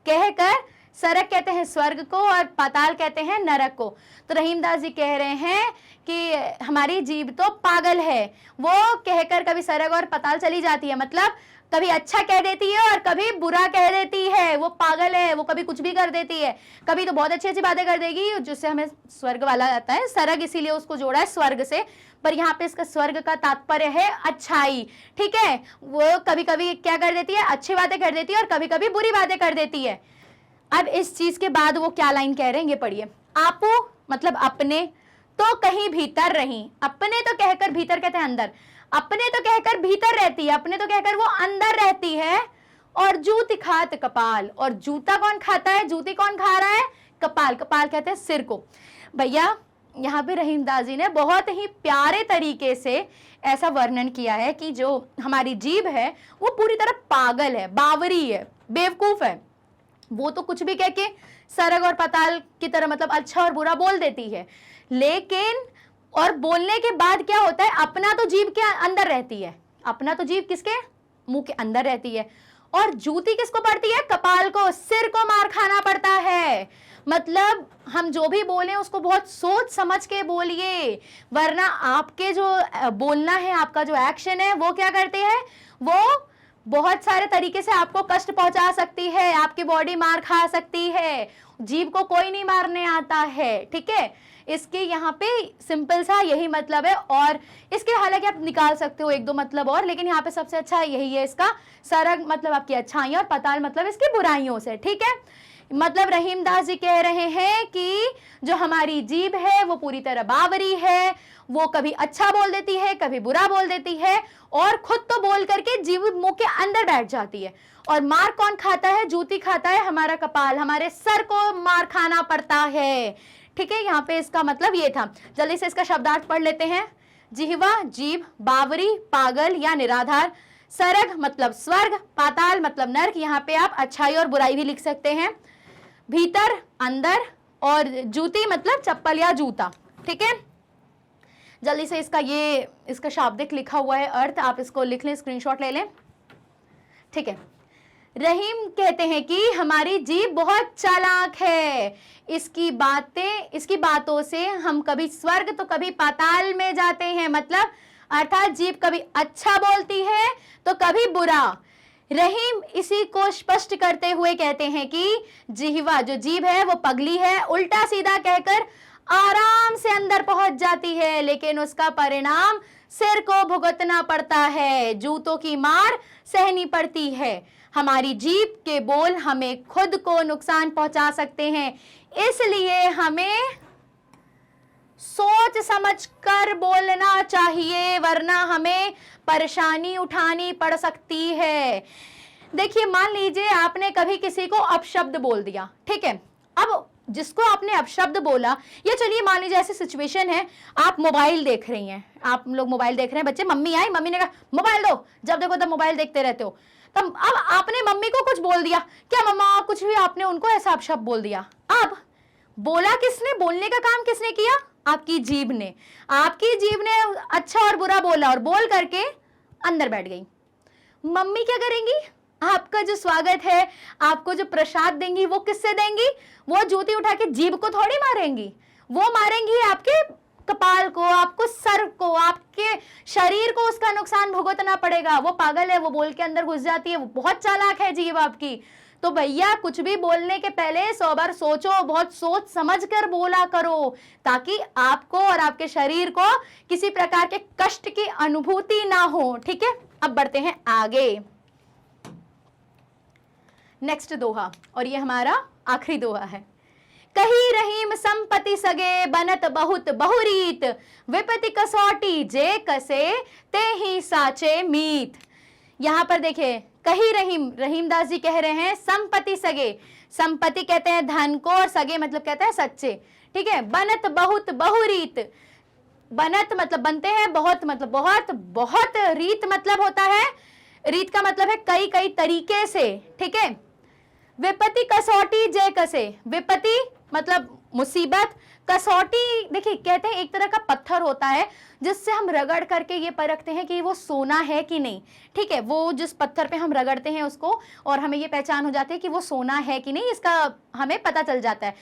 कहकर, सरग कहते हैं स्वर्ग को और पाताल कहते हैं नरक को। तो रहीमदास जी कह रहे हैं कि हमारी जीभ तो पागल है, वो कहकर कभी सरग और पाताल चली जाती है, मतलब कभी अच्छा कह देती है और कभी बुरा कह देती है। वो पागल है, वो कभी कुछ भी कर देती है, कभी तो बहुत अच्छी अच्छी बातें कर देगी जिससे हमें स्वर्ग वाला आता है, सरग इसीलिए उसको जोड़ा है स्वर्ग से, पर यहाँ पे इसका स्वर्ग का तात्पर्य है अच्छाई। ठीक है, वो कभी कभी क्या कर देती है, अच्छी बातें कर देती है और कभी कभी बुरी बातें कर देती है। अब इस चीज के बाद वो क्या लाइन कह रहे हैं ये पढ़िए। आपू मतलब अपने, तो कहीं भीतर रही, अपने तो कहकर, भीतर कहते हैं अंदर, अपने तो कहकर भीतर रहती है, अपने तो कहकर वो अंदर रहती है, और जूती खात कपाल, और जूता कौन खाता है, जूती कौन खा रहा है, कपाल, कपाल कहते हैं सिर को। भैया यहाँ पे रहीमदास जी ने बहुत ही प्यारे तरीके से ऐसा वर्णन किया है कि जो हमारी जीभ है वो पूरी तरह पागल है, बावरी है, बेवकूफ है, वो तो कुछ भी कह के सरग और पाताल की तरह मतलब अच्छा और बुरा बोल देती है, लेकिन और बोलने के बाद क्या होता है, अपना तो जीभ के अंदर रहती है, अपना तो जीभ किसके, मुंह के अंदर रहती है, और जूती किसको पड़ती है, कपाल को, सिर को मार खाना पड़ता है। मतलब हम जो भी बोले उसको बहुत सोच समझ के बोलिए, वरना आपके जो बोलना है, आपका जो एक्शन है वो क्या करते हैं, वो बहुत सारे तरीके से आपको कष्ट पहुंचा सकती है, आपकी बॉडी मार खा सकती है। जीभ को कोई नहीं मारने आता है। ठीक है, इसके यहाँ पे सिंपल सा यही मतलब है, और इसके हालांकि आप निकाल सकते हो एक दो मतलब और, लेकिन यहाँ पे सबसे अच्छा यही है इसका। सरग मतलब आपकी अच्छाइयाँ और पताल मतलब इसकी बुराइयों से। ठीक है, मतलब रहीमदास जी कह रहे हैं कि जो हमारी जीभ है वो पूरी तरह बावरी है, वो कभी अच्छा बोल देती है, कभी बुरा बोल देती है, और खुद तो बोल करके जीभ मुंह के अंदर बैठ जाती है। और मार कौन खाता है, जूती खाता है हमारा कपाल, हमारे सर को मार खाना पड़ता है। ठीक है, यहाँ पे इसका मतलब ये था। जल्दी से इसका शब्दार्थ पढ़ लेते हैं। जिह्वा जीभ, बावरी पागल या निराधार, सरग मतलब स्वर्ग, पाताल मतलब नर्क, यहाँ पे आप अच्छाई और बुराई भी लिख सकते हैं, भीतर अंदर, और जूती मतलब चप्पल या जूता। ठीक है, जल्दी से इसका शाब्दिक लिखा हुआ है अर्थ, आप इसको लिख लें, स्क्रीनशॉट ले लें। ठीक है, रहीम कहते हैं कि हमारी जीभ बहुत चालाक है, इसकी बातों से हम कभी स्वर्ग तो कभी पाताल में जाते हैं। मतलब अर्थात जीभ कभी अच्छा बोलती है तो कभी बुरा। रहीम इसी को स्पष्ट करते हुए कहते हैं कि जिह्वा जो जीभ है वो पगली है, उल्टा सीधा कहकर आराम से अंदर पहुंच जाती है, लेकिन उसका परिणाम सिर को भुगतना पड़ता है, जूतों की मार सहनी पड़ती है। हमारी जीभ के बोल हमें खुद को नुकसान पहुंचा सकते हैं, इसलिए हमें सोच समझकर बोलना चाहिए, वरना हमें परेशानी उठानी पड़ सकती है। देखिए, मान लीजिए आपने कभी किसी को अपशब्द बोल दिया, ठीक है। अब जिसको आपने अपशब्द बोला, या चलिए मान लीजिए ऐसी सिचुएशन है, आप मोबाइल देख रही हैं, आप लोग मोबाइल देख रहे हैं, बच्चे, मम्मी आई, मम्मी ने कहा मोबाइल दो, जब देखो तब मोबाइल देखते रहते हो। तब अब आपने मम्मी को कुछ बोल दिया, क्या मम्मा कुछ भी, आपने उनको ऐसा अपशब्द बोल दिया। अब बोला किसने, बोलने का काम किसने किया? आपकी जीभ ने। आपकी जीभ ने अच्छा और बुरा बोला और बोल करके अंदर बैठ गई। मम्मी क्या करेंगी? आपका जो स्वागत है, आपको जो प्रसाद देंगी, वो किससे देंगी? वो जूती उठा के जीभ को थोड़ी मारेंगी, वो मारेंगी आपके कपाल को, आपको सर को, आपके शरीर को उसका नुकसान भुगतना पड़ेगा। वो पागल है, वो बोल के अंदर घुस जाती है, वो बहुत चालाक है जीभ आपकी। तो भैया कुछ भी बोलने के पहले 100 बार सोचो, बहुत सोच समझ कर बोला करो, ताकि आपको और आपके शरीर को किसी प्रकार के कष्ट की अनुभूति ना हो, ठीक है। अब बढ़ते हैं आगे, नेक्स्ट दोहा, और ये हमारा आखिरी दोहा है। कही रहीम संपत्ति सगे, बनत बहुत बहुरीत, विपत्ति कसौटी जे कसे, ते ही साचे मीत। यहां पर देखिए, कही रहीम, रहीमदास जी कह रहे हैं संपत्ति सगे, संपत्ति कहते हैं धन को, और सगे मतलब कहते हैं सच्चे, ठीक है। बनत बहुत बहुरीत, बनत मतलब बनते हैं, बहुत मतलब बहुत, बहुत रीत मतलब होता है, रीत का मतलब है कई कई तरीके से, ठीक है। विपत्ति कसौटी जय कसे, विपत्ति मतलब मुसीबत, कसौटी देखिए कहते हैं एक तरह का पत्थर होता है जिससे हम रगड़ करके ये परखते हैं कि वो सोना है कि नहीं, ठीक है। वो जिस पत्थर पे हम रगड़ते हैं उसको, और हमें ये पहचान हो जाती है कि वो सोना है कि नहीं, इसका हमें पता चल जाता है।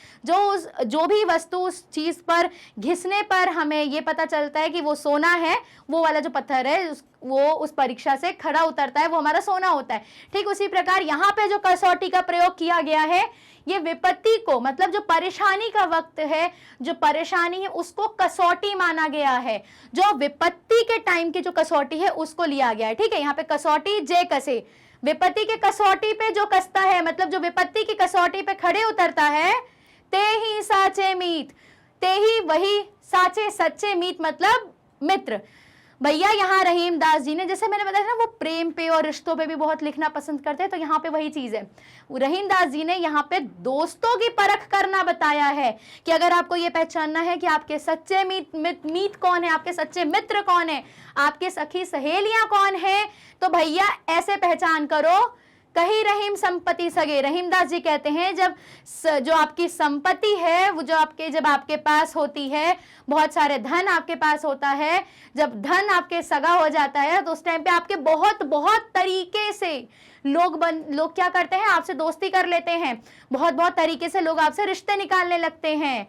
जो भी वस्तु उस चीज पर घिसने पर हमें ये पता चलता है कि वो सोना है, वो वाला जो पत्थर है वो उस परीक्षा से खरा उतरता है, वो हमारा सोना होता है। ठीक उसी प्रकार यहाँ पे जो कसौटी का प्रयोग किया गया है, ये विपत्ति को मतलब जो परेशानी का वक्त है, जो परेशानी है उसको कसौटी माना गया है, जो विपत्ति के टाइम की जो कसौटी है उसको लिया गया है, ठीक है। यहाँ पे कसौटी जे कसे, विपत्ति के कसौटी पे जो कसता है, मतलब जो विपत्ति की कसौटी पे खड़े उतरता है, ते ही साचे मीत, ते ही वही साचे सच्चे मीत मतलब मित्र। भैया यहाँ रहीमदास जी ने, जैसे मैंने बताया ना, वो प्रेम पे और रिश्तों पे भी बहुत लिखना पसंद करते हैं, तो यहाँ पे वही चीज है। रहीमदास जी ने यहाँ पे दोस्तों की परख करना बताया है कि अगर आपको ये पहचानना है कि आपके सच्चे मीत कौन है, आपके सच्चे मित्र कौन है, आपके सखी सहेलियां कौन है, तो भैया ऐसे पहचान करो। कही रहीम संपत्ति सगे, रहीमदास जी कहते हैं जब जो आपकी संपत्ति है, वो जो जब आपके पास होती है, बहुत सारे धन आपके पास होता है, जब धन आपके सगा हो जाता है, तो उस टाइम पे आपके बहुत बहुत तरीके से लोग क्या करते हैं, आपसे दोस्ती कर लेते हैं, बहुत बहुत तरीके से लोग आपसे रिश्ते निकालने लगते हैं।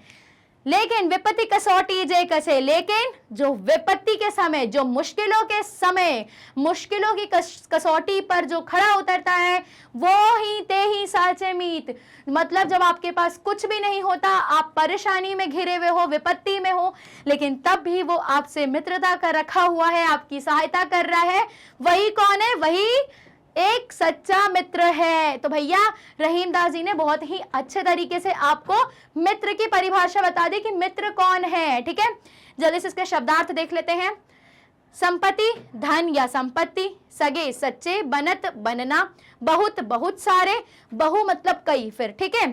लेकिन विपत्ति कसौटी जय कसे, लेकिन जो विपत्ति के समय, जो मुश्किलों के समय, मुश्किलों की कसौटी पर जो खड़ा उतरता है, वो ही ते ही साचे मीत, मतलब जब आपके पास कुछ भी नहीं होता, आप परेशानी में घिरे हुए हो, विपत्ति में हो, लेकिन तब भी वो आपसे मित्रता कर रखा हुआ है, आपकी सहायता कर रहा है, वही कौन है? वही एक सच्चा मित्र है। तो भैया रहीमदास जी ने बहुत ही अच्छे तरीके से आपको मित्र की परिभाषा बता दी कि मित्र कौन है, ठीक है। जल्दी से इसके शब्दार्थ देख लेते हैं। संपत्ति धन या संपत्ति, सगे सच्चे, बनत बनना, बहुत बहुत सारे, बहु मतलब कई, फिर ठीक है।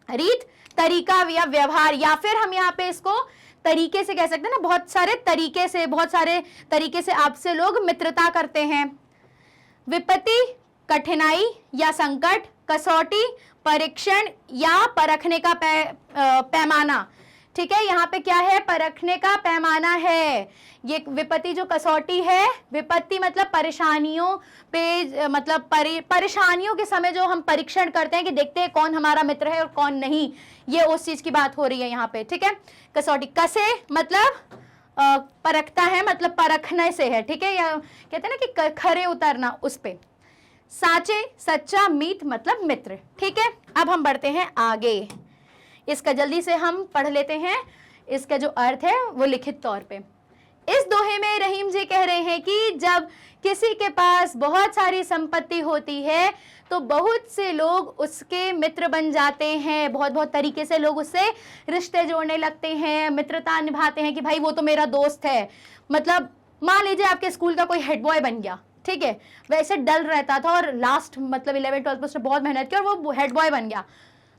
रीत तरीका या व्यवहार, या फिर हम यहाँ पे इसको तरीके से कह सकते हैं ना, बहुत सारे तरीके से आपसे लोग मित्रता करते हैं। विपत्ति कठिनाई या संकट, कसौटी परीक्षण या परखने का पैमाना, ठीक है। यहाँ पे क्या है? परखने का पैमाना है। ये विपत्ति जो कसौटी है, विपत्ति मतलब परेशानियों पे, मतलब परेशानियों के समय जो हम परीक्षण करते हैं कि देखते हैं कौन हमारा मित्र है और कौन नहीं, ये उस चीज की बात हो रही है यहाँ पे, ठीक है। कसौटी कसे मतलब परखता है, मतलब परखने से है, ठीक है, या कहते हैं ना कि खरे उतरना, उस पे। साचे, सच्चा, मीत मतलब मित्र, ठीक है। अब हम बढ़ते हैं आगे, इसका जल्दी से हम पढ़ लेते हैं, इसका जो अर्थ है वो लिखित तौर पे। इस दोहे में रहीम जी कह रहे हैं कि जब किसी के पास बहुत सारी संपत्ति होती है तो बहुत से लोग उसके मित्र बन जाते हैं, बहुत बहुत तरीके से लोग उससे रिश्ते जोड़ने लगते हैं, मित्रता निभाते हैं कि भाई वो तो मेरा दोस्त है। मतलब मान लीजिए आपके स्कूल का कोई हेड बॉय बन गया, ठीक है, वैसे डल रहता था और लास्ट मतलब 11th-12th में उसने बहुत मेहनत की और वो हेड बॉय बन गया,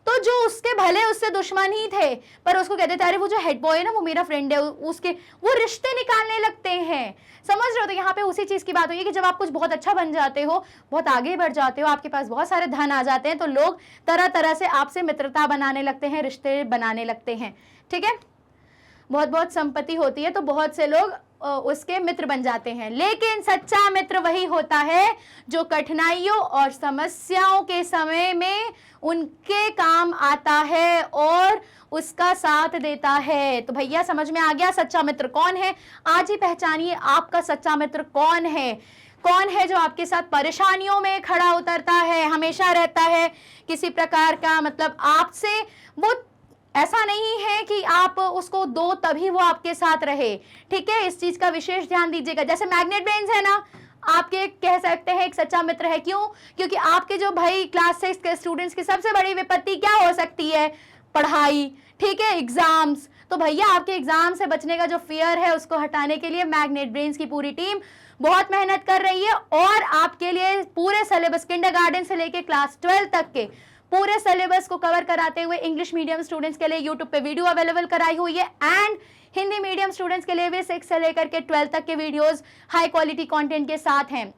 तो जो उसके भले उससे दुश्मन ही थे पर उसको कहते थे अरे वो जो हेड बॉय है ना वो मेरा फ्रेंड है, उसके वो रिश्ते निकालने लगते हैं। समझ रहे हो? तो यहाँ पे उसी चीज की बात हुई है कि जब आप कुछ बहुत अच्छा बन जाते हो, बहुत आगे बढ़ जाते हो, आपके पास बहुत सारे धन आ जाते हैं, तो लोग तरह तरह से आपसे मित्रता बनाने लगते हैं, रिश्ते बनाने लगते हैं, ठीक है। बहुत बहुत संपत्ति होती है तो बहुत से लोग उसके मित्र बन जाते हैं, लेकिन सच्चा मित्र वही होता है जो कठिनाइयों और समस्याओं के समय में उनके काम आता है और उसका साथ देता है। तो भैया समझ में आ गया सच्चा मित्र कौन है? आज ही पहचानिए आपका सच्चा मित्र कौन है। कौन है जो आपके साथ परेशानियों में खड़ा उतरता है, हमेशा रहता है किसी प्रकार का, मतलब आपसे वो ऐसा नहीं है कि आप उसको दो तभी वो आपके साथ रहे, ठीक है। इस चीज का विशेष ध्यान दीजिएगा। जैसे मैग्नेट ब्रेन्स है ना, आपके कह सकते हैं एक सच्चा मित्र है। क्यों? क्योंकि आपके जो भाई क्लास 6 के स्टूडेंट्स की सबसे बड़ी विपत्ति क्या हो सकती है? पढ़ाई, ठीक है, एग्जाम्स। तो भैया आपके एग्जाम से बचने का जो फियर है उसको हटाने के लिए मैग्नेट ब्रेन्स की पूरी टीम बहुत मेहनत कर रही है और आपके लिए पूरे सिलेबस किंडरगार्टन से लेके क्लास 12 तक के पूरे सिलेबस को कवर कराते हुए इंग्लिश मीडियम स्टूडेंट्स के लिए यूट्यूब पे वीडियो अवेलेबल कराई हुई है एंड हिंदी मीडियम स्टूडेंट्स के लिए भी 6 से लेकर के 12 तक के वीडियोस हाई क्वालिटी कंटेंट के साथ हैं।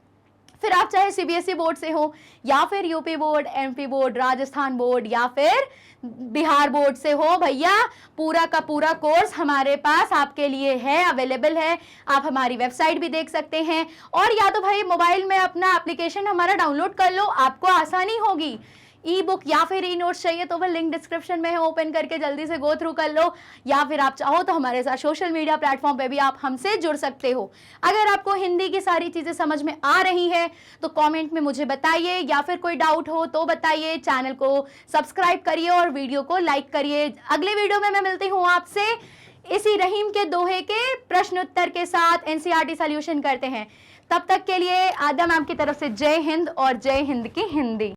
फिर आप चाहे सीबीएसई बोर्ड से हो या फिर UP board, MP board, Rajasthan board या फिर बिहार बोर्ड से हो, भैया पूरा का पूरा कोर्स हमारे पास आपके लिए है, अवेलेबल है। आप हमारी वेबसाइट भी देख सकते हैं और या तो भाई मोबाइल में अपना एप्लीकेशन हमारा डाउनलोड कर लो, आपको आसानी होगी। ई बुक या फिर ई नोट्स चाहिए तो वह लिंक डिस्क्रिप्शन में है, ओपन करके जल्दी से गो थ्रू कर लो, या फिर आप चाहो तो हमारे साथ सोशल मीडिया प्लेटफॉर्म पे भी आप हमसे जुड़ सकते हो। अगर आपको हिंदी की सारी चीजें समझ में आ रही है तो कमेंट में मुझे बताइए, या फिर कोई डाउट हो तो बताइए। चैनल को सब्सक्राइब करिए और वीडियो को लाइक करिए। अगले वीडियो में मैं मिलती हूँ आपसे इसी रहीम के दोहे के प्रश्न उत्तर के साथ, एनसीईआरटी सॉल्यूशन करते हैं। तब तक के लिए आद्या मैम की तरफ से जय हिंद और जय हिंद की हिंदी।